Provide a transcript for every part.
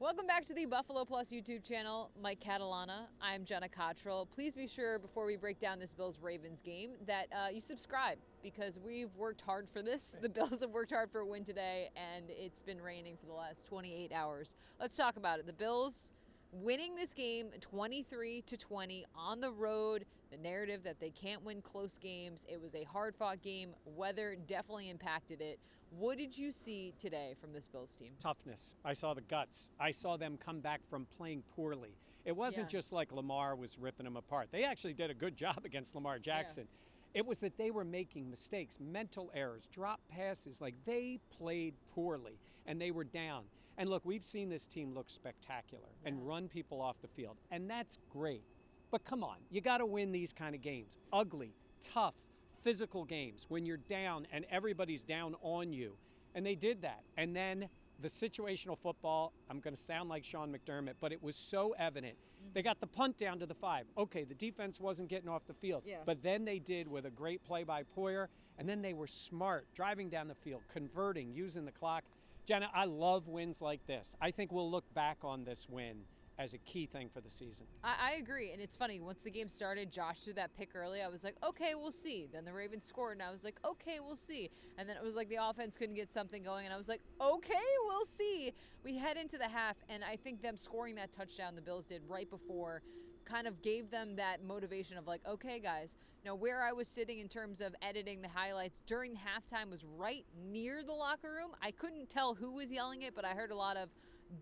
Welcome back to the Buffalo Plus YouTube channel. Mike Catalana. I'm Jenna Cottrell. Please be sure before we break down this Bills-Ravens game that you subscribe because we've worked hard for this. The Bills have worked hard for a win today, and it's been raining for the last 28 hours. Let's talk about it. The Bills winning this game 23-20 on the road. The narrative that they can't win close games. It was a hard-fought game. Weather definitely impacted it. What did you see today from this Bills team? Toughness. I saw the guts. I saw them come back from playing poorly. It wasn't just like Lamar was ripping them apart. They actually did a good job against Lamar Jackson. Yeah. It was that they were making mistakes, mental errors, drop passes. Like, they played poorly, and they were down. And look, we've seen this team look spectacular and run people off the field, and that's great. But come on, you got to win these kind of games. Ugly, tough, physical games when you're down and everybody's down on you. And they did that. And then the situational football, I'm going to sound like Sean McDermott, but it was so evident. They got the punt down to the 5. Okay, the defense wasn't getting off the field. Yeah. But then they did with a great play by Poyer, and then they were smart, driving down the field, converting, using the clock. Jenna, I love wins like this. I think we'll look back on this win as a key thing for the season. I agree, and it's funny. Once the game started, Josh threw that pick early. I was like, okay, we'll see. Then the Ravens scored, and I was like, okay, we'll see. And then it was like the offense couldn't get something going, and I was like, okay, we'll see. We head into the half, and I think them scoring that touchdown the Bills did right before kind of gave them that motivation of like, okay, guys, now where I was sitting in terms of editing the highlights during halftime was right near the locker room. I couldn't tell who was yelling it, but I heard a lot of,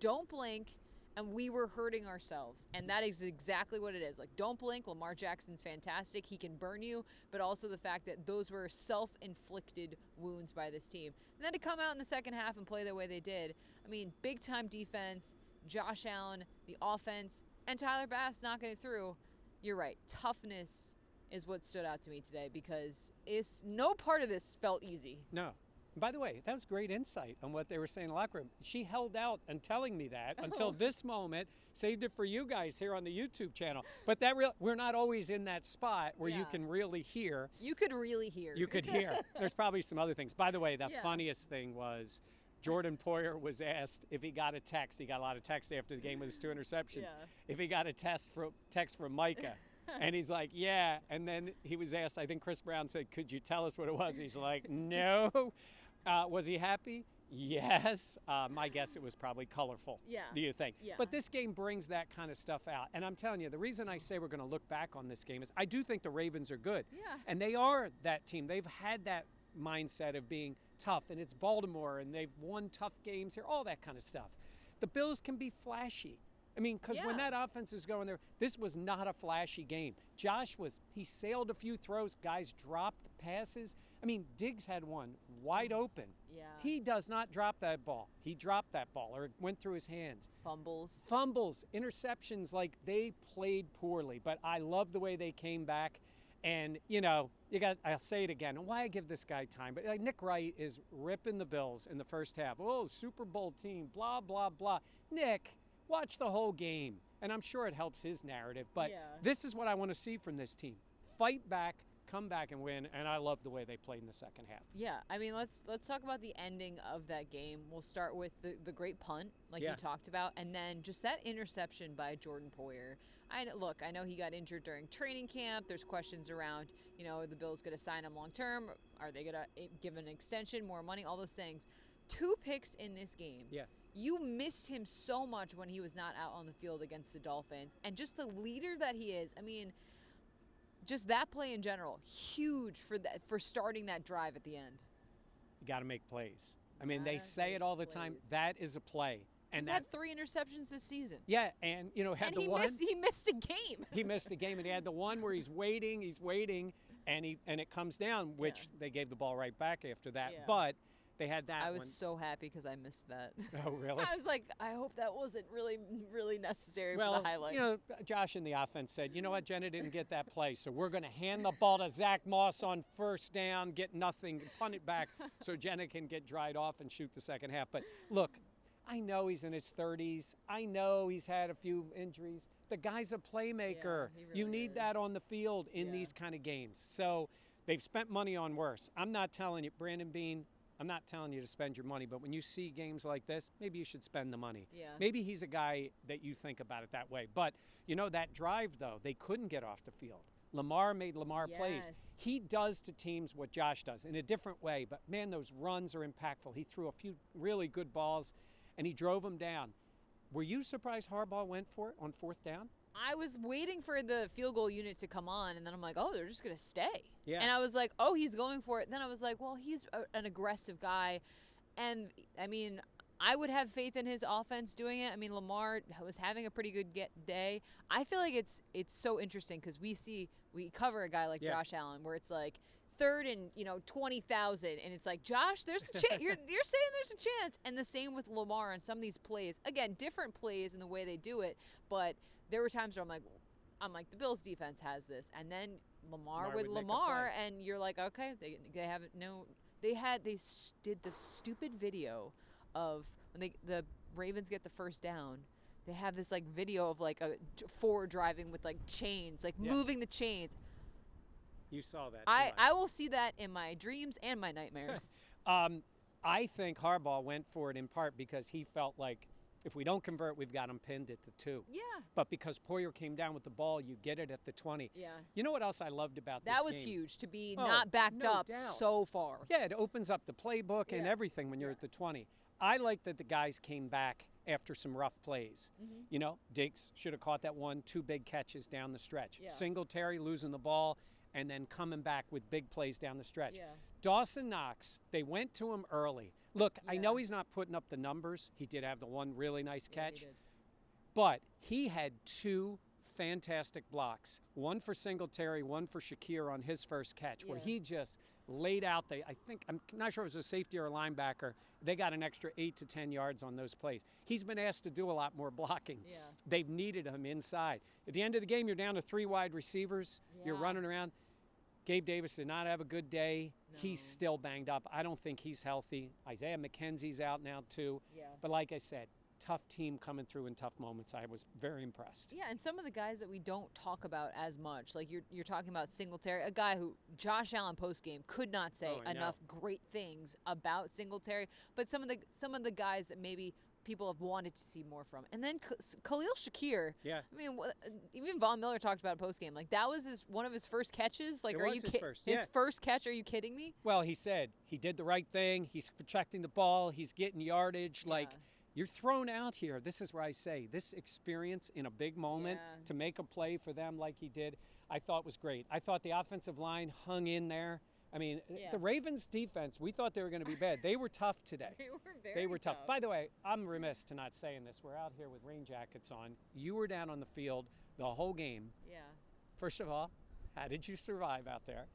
don't blink, and we were hurting ourselves. And that is exactly what it is. Like, don't blink. Lamar Jackson's fantastic. He can burn you. But also the fact that those were self-inflicted wounds by this team. And then to come out in the second half and play the way they did, I mean, big-time defense, Josh Allen, the offense, and Tyler Bass knocking it through. You're right. Toughness is what stood out to me today because no part of this felt easy. No. By the way, that was great insight on what they were saying in the locker room. She held out and telling me that until this moment, saved it for you guys here on the YouTube channel. But we're not always in that spot where you can really hear. You could really hear. You could hear. There's probably some other things. By the way, the funniest thing was Jordan Poyer was asked if he got a text. He got a lot of texts after the game with his 2 interceptions. Yeah. If he got a text from Micah. And he's like, yeah. And then he was asked, I think Chris Brown said, could you tell us what it was? He's like, no. Was he happy? Yes. My guess it was probably colorful. Yeah. Do you think? Yeah. But this game brings that kind of stuff out. And I'm telling you, the reason I say we're going to look back on this game is I do think the Ravens are good. Yeah. And they are that team. They've had that mindset of being tough. And it's Baltimore, and they've won tough games here, all that kind of stuff. The Bills can be flashy. I mean, because when that offense is going there, this was not a flashy game. Josh he sailed a few throws. Guys dropped passes. I mean, Diggs had one wide open. Yeah. He does not drop that ball. He dropped that ball or it went through his hands. Fumbles, interceptions, like they played poorly. But I love the way they came back. And, you know, I'll say it again, why I give this guy time. But Nick Wright is ripping the Bills in the first half. Oh, Super Bowl team, blah, blah, blah. Nick, watch the whole game, and I'm sure it helps his narrative, but this is what I want to see from this team. Fight back, come back and win, and I love the way they played in the second half. Yeah, I mean, let's talk about the ending of that game. We'll start with the great punt, like you talked about, and then just that interception by Jordan Poyer. I know he got injured during training camp. There's questions around, are the Bills going to sign him long-term? Are they going to give an extension, more money, all those things. 2 picks in this game. Yeah. You missed him so much when he was not out on the field against the Dolphins. And just the leader that he is, I mean, just that play in general, huge for starting that drive at the end. You got to make plays. I mean, they say it all the time. That is a play. And had 3 interceptions this season. Yeah, and, had the one. He missed a game. He missed a game, and he had the one where he's waiting, and it comes down, which they gave the ball right back after that. Yeah. But they had that one. I was so happy because I missed that. Oh, really? I was like, I hope that wasn't really, really necessary for the highlight. Josh in the offense said, you know what, Jenna didn't get that play, so we're going to hand the ball to Zach Moss on first down, get nothing, punt it back so Jenna can get dried off and shoot the second half. But look, I know he's in his 30s. I know he's had a few injuries. The guy's a playmaker. Yeah, he really is. That on the field in these kind of games. So they've spent money on worse. I'm not telling you, Brandon Beane, I'm not telling you to spend your money, but when you see games like this, maybe you should spend the money. Yeah. Maybe he's a guy that you think about it that way. But, that drive, though, they couldn't get off the field. Lamar made Lamar plays. He does to teams what Josh does in a different way. But, man, those runs are impactful. He threw a few really good balls, and he drove them down. Were you surprised Harbaugh went for it on 4th down? I was waiting for the field goal unit to come on, and then I'm like, oh, they're just going to stay. Yeah. And I was like, oh, he's going for it. Then I was like, well, he's an aggressive guy. And, I mean, I would have faith in his offense doing it. I mean, Lamar was having a pretty good day. I feel like it's so interesting because we cover a guy like Josh Allen where it's like 3rd and 20,000, and it's like, Josh, there's a chance. You're saying there's a chance. And the same with Lamar on some of these plays. Again, different plays in the way they do it, but there were times where I'm like, the Bills defense has this, and then Lamar with Lamar, and you're like, okay, they haven't they did the stupid video of when the Ravens get the first down. They have this like video of like a Ford driving with like chains, like moving the chains. You saw that. I will see that in my dreams and my nightmares. I think Harbaugh went for it in part because he felt like if we don't convert, we've got him pinned at the 2. Yeah. But because Poyer came down with the ball, you get it at the 20. Yeah. You know what else I loved about this That was game? huge to be not backed up so far. Yeah, it opens up the playbook and everything when you're at the 20. I like that the guys came back after some rough plays. Mm-hmm. Diggs should have caught that one, 2 big catches down the stretch. Yeah. Singletary losing the ball and then coming back with big plays down the stretch. Yeah. Dawson Knox, they went to him early. Look, I know he's not putting up the numbers. He did have the one really nice catch. He did. But he had 2 fantastic blocks. One for Singletary, one for Shakir on his first catch, where he just laid out I'm not sure if it was a safety or a linebacker. They got an extra 8 to 10 yards on those plays. He's been asked to do a lot more blocking. Yeah. They've needed him inside. At the end of the game, you're down to 3 wide receivers. Yeah. You're running around. Gabe Davis did not have a good day. No. He's still banged up. I don't think he's healthy. Isaiah McKenzie's out now too. Yeah. But like I said, tough team coming through in tough moments. I was very impressed. Yeah, and some of the guys that we don't talk about as much, like you're talking about Singletary, a guy who Josh Allen postgame could not say enough great things about Singletary, but some of the guys that maybe people have wanted to see more from. And then Khalil Shakir. Yeah. I mean, even Von Miller talked about it postgame. Like, that was one of his first catches. Like, his first catch? Are you kidding me? Well, he said he did the right thing. He's protecting the ball. He's getting yardage. Like, you're thrown out here. This is where I say this experience in a big moment to make a play for them like he did, I thought was great. I thought the offensive line hung in there. I mean, the Ravens defense, we thought they were going to be bad. They were tough today. They were tough. By the way, I'm remiss to not saying this. We're out here with rain jackets on. You were down on the field the whole game. Yeah. First of all, how did you survive out there?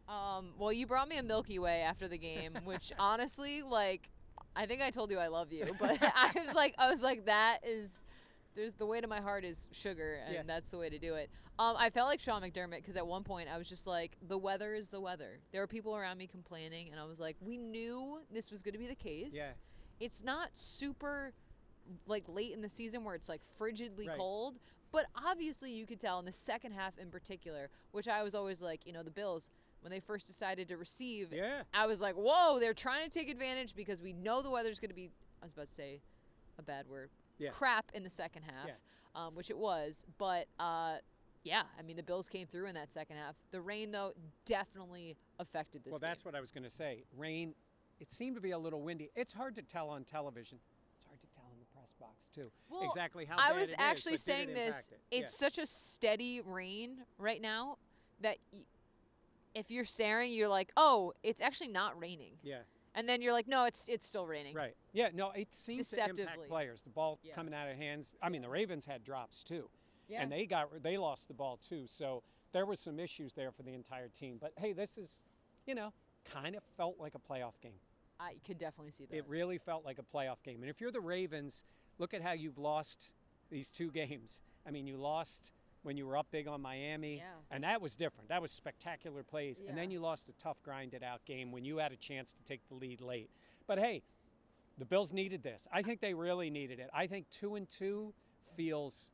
Well, you brought me a Milky Way after the game, which honestly, like, I think I told you I love you, but I was like, that is, there's the way to my heart is sugar, and that's the way to do it. I felt like Sean McDermott because at one point I was just like, the weather is the weather. There were people around me complaining, and I was like, we knew this was going to be the case. Yeah. It's not super like late in the season where it's like frigidly cold, but obviously you could tell in the second half in particular, which I was always like, the Bills, when they first decided to receive, I was like, whoa, they're trying to take advantage because we know the weather's going to be, I was about to say a bad word, crap in the second half, which it was. But, I mean, the Bills came through in that second half. The rain, though, definitely affected this game. Well, that's what I was going to say. Rain, it seemed to be a little windy. It's hard to tell on television. It's hard to tell in the press box, too, exactly how bad it is. I was actually saying this. It's such a steady rain right now that if you're staring, you're like, oh, it's actually not raining. Yeah. And then you're like, no, it's still raining. Right. Yeah, no, it seems to impact players. The ball coming out of hands. I mean, the Ravens had drops, too. Yeah. And they lost the ball, too. So there were some issues there for the entire team. But, hey, this is, kind of felt like a playoff game. I could definitely see that. It really felt like a playoff game. And if you're the Ravens, look at how you've lost these 2 games. I mean, you lost when you were up big on Miami, and that was different. That was spectacular plays. And then you lost a tough, grinded-out game when you had a chance to take the lead late. But, hey, the Bills needed this. I think they really needed it. I think 2-2 feels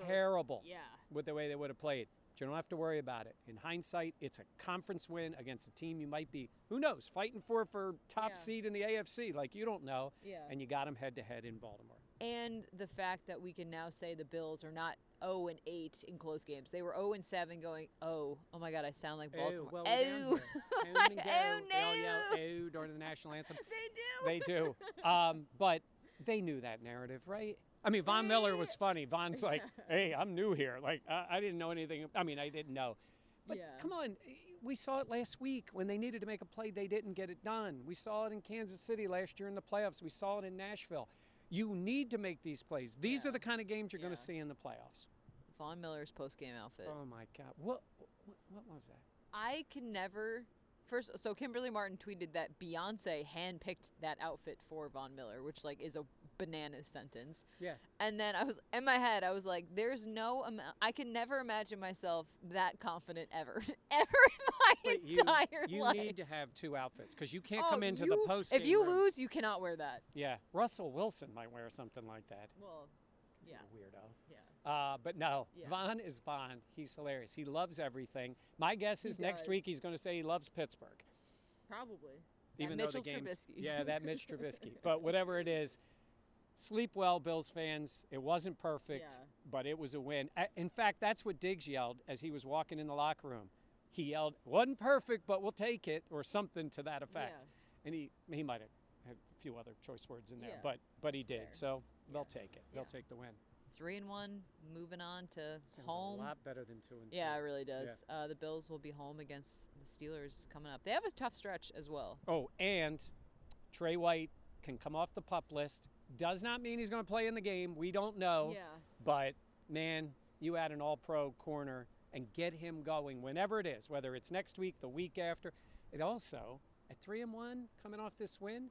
terrible with the way they would have played. You don't have to worry about it. In hindsight, it's a conference win against a team you might be, who knows, fighting for top seed in the AFC. Like, you don't know. Yeah. And you got them head-to-head in Baltimore. And the fact that we can now say the Bills are not 0-8 in close games. They were 0-7 going, oh my God, I sound like Baltimore. Well, oh. Oh, no. They all yell, oh, during the national anthem. They do. But they knew that narrative, right? I mean, Von Miller was funny. Von's like, hey, I'm new here. Like, I didn't know anything. I mean, I didn't know. But come on, we saw it last week. When they needed to make a play, they didn't get it done. We saw it in Kansas City last year in the playoffs. We saw it in Nashville. You need to make these plays. These are the kind of games you're going to see in the playoffs. Von Miller's post-game outfit. Oh, my God. What was that? I can never... So Kimberly Martin tweeted that Beyonce handpicked that outfit for Von Miller, which, like, is a banana sentence. Yeah. And then I was, in my head, I was like, there's no amount... I can never imagine myself that confident ever. Ever in my entire life. You need to have two outfits because you can't come into the post-game If you room. lose, you cannot wear that. Yeah. Russell Wilson might wear something like that. Well, yeah. He's a weirdo. Yeah. But no, Von is Von. He's hilarious. He loves everything. My guess is next week he's going to say he loves Pittsburgh. Probably. Even that though the Mitchell game's, Trubisky. Yeah, that Mitch Trubisky. But whatever it is, sleep well, Bills fans. It wasn't perfect, but it was a win. In fact, that's what Diggs yelled as he was walking in the locker room. He yelled, wasn't perfect, but we'll take it, or something to that effect. Yeah. And he might have had a few other choice words in there, Yeah. but he did. Fair. So they'll take it. They'll take the win. 3-1, moving on to Sounds home. a lot better than 2-2. Yeah, it really does. The Bills will be home against the Steelers coming up. They have a tough stretch as well. Oh, and Trey White can come off the PUP list. Does not mean he's going to play in the game. We don't know. Yeah. But, man, you add an all-pro corner and get him going whenever it is, whether it's next week, the week after. It also, at 3-1, coming off this win,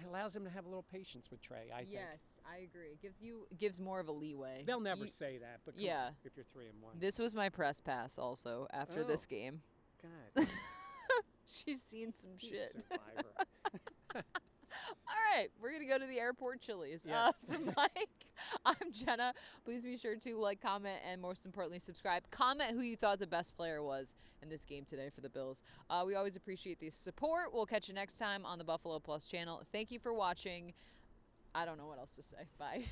allows him to have a little patience with Trey, I think. Yes, I agree. It gives more of a leeway. They'll never say that, but come on, if you're 3-1. This was my press pass also after this game. God. She's seen some shit. Survivor. All right, we're going to go to the airport Chili's. Yeah. For Mike, I'm Jenna. Please be sure to like, comment, and most importantly, subscribe. Comment who you thought the best player was in this game today for the Bills. We always appreciate the support. We'll catch you next time on the Buffalo Plus channel. Thank you for watching. I don't know what else to say. Bye.